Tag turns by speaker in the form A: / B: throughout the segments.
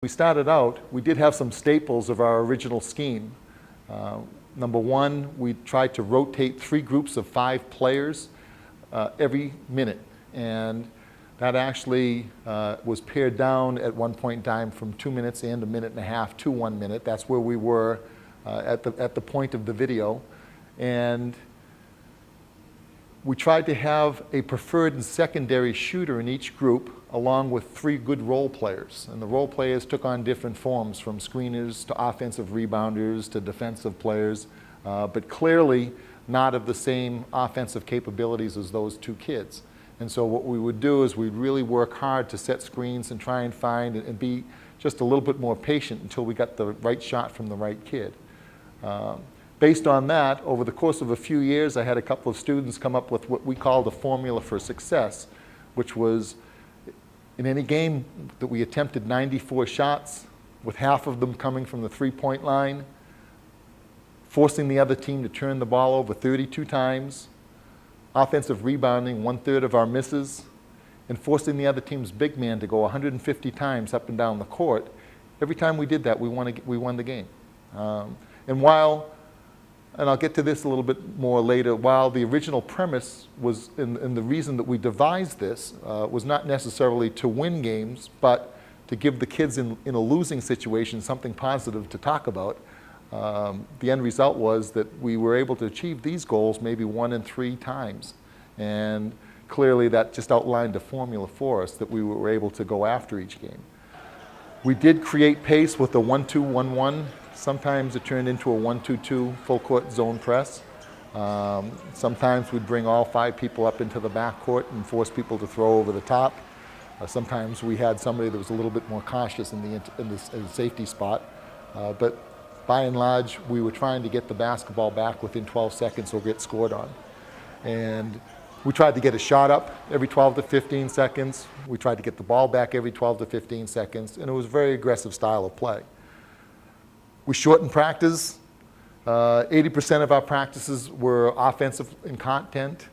A: We started out, we did have some staples of our original scheme. Number one, we tried to rotate 3 groups of 5 players every minute. And that actually was pared down at one point in time from 2 minutes and 1.5 minutes to 1 minute. That's where we were at the point of the video. And we tried to have a preferred and secondary shooter in each group, along with 3 good role players. And the role players took on different forms, from screeners to offensive rebounders to defensive players, but clearly not of the same offensive capabilities as those 2 kids. And so what we would do is we'd really work hard to set screens and try and find and be just a little bit more patient until we got the right shot from the right kid. Based on that, over the course of a few years, I had a couple of students come up with what we called a formula for success, which was in any game that we attempted 94 shots, with half of them coming from the 3-point line, forcing the other team to turn the ball over 32 times, offensive rebounding 1/3 of our misses, and forcing the other team's big man to go 150 times up and down the court. Every time we did that, we won the game. And I'll get to this a little bit more later, while the original premise was, and the reason that we devised this was not necessarily to win games, but to give the kids in a losing situation something positive to talk about. The end result was that we were able to achieve these goals maybe 1 in 3 times. And clearly that just outlined a formula for us that we were able to go after each game. We did create pace with the 1-2-1-1. Sometimes it turned into a 1-2-2 full court zone press. Sometimes we'd bring all 5 people up into the backcourt and force people to throw over the top. Sometimes we had somebody that was a little bit more cautious in the safety spot. But by and large, we were trying to get the basketball back within 12 seconds or get scored on. And we tried to get a shot up every 12 to 15 seconds. We tried to get the ball back every 12 to 15 seconds. And it was a very aggressive style of play. We shortened practice. 80% of our practices were offensive in content.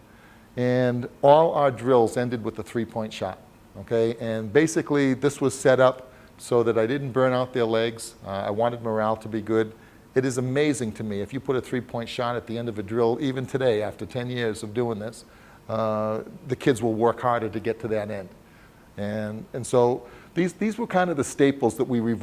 A: And all our drills ended with a 3-point shot. Okay? And basically, this was set up so that I didn't burn out their legs. I wanted morale to be good. It is amazing to me, if you put a 3-point shot at the end of a drill, even today, after 10 years of doing this, the kids will work harder to get to that end. And so these were kind of the staples that we revolved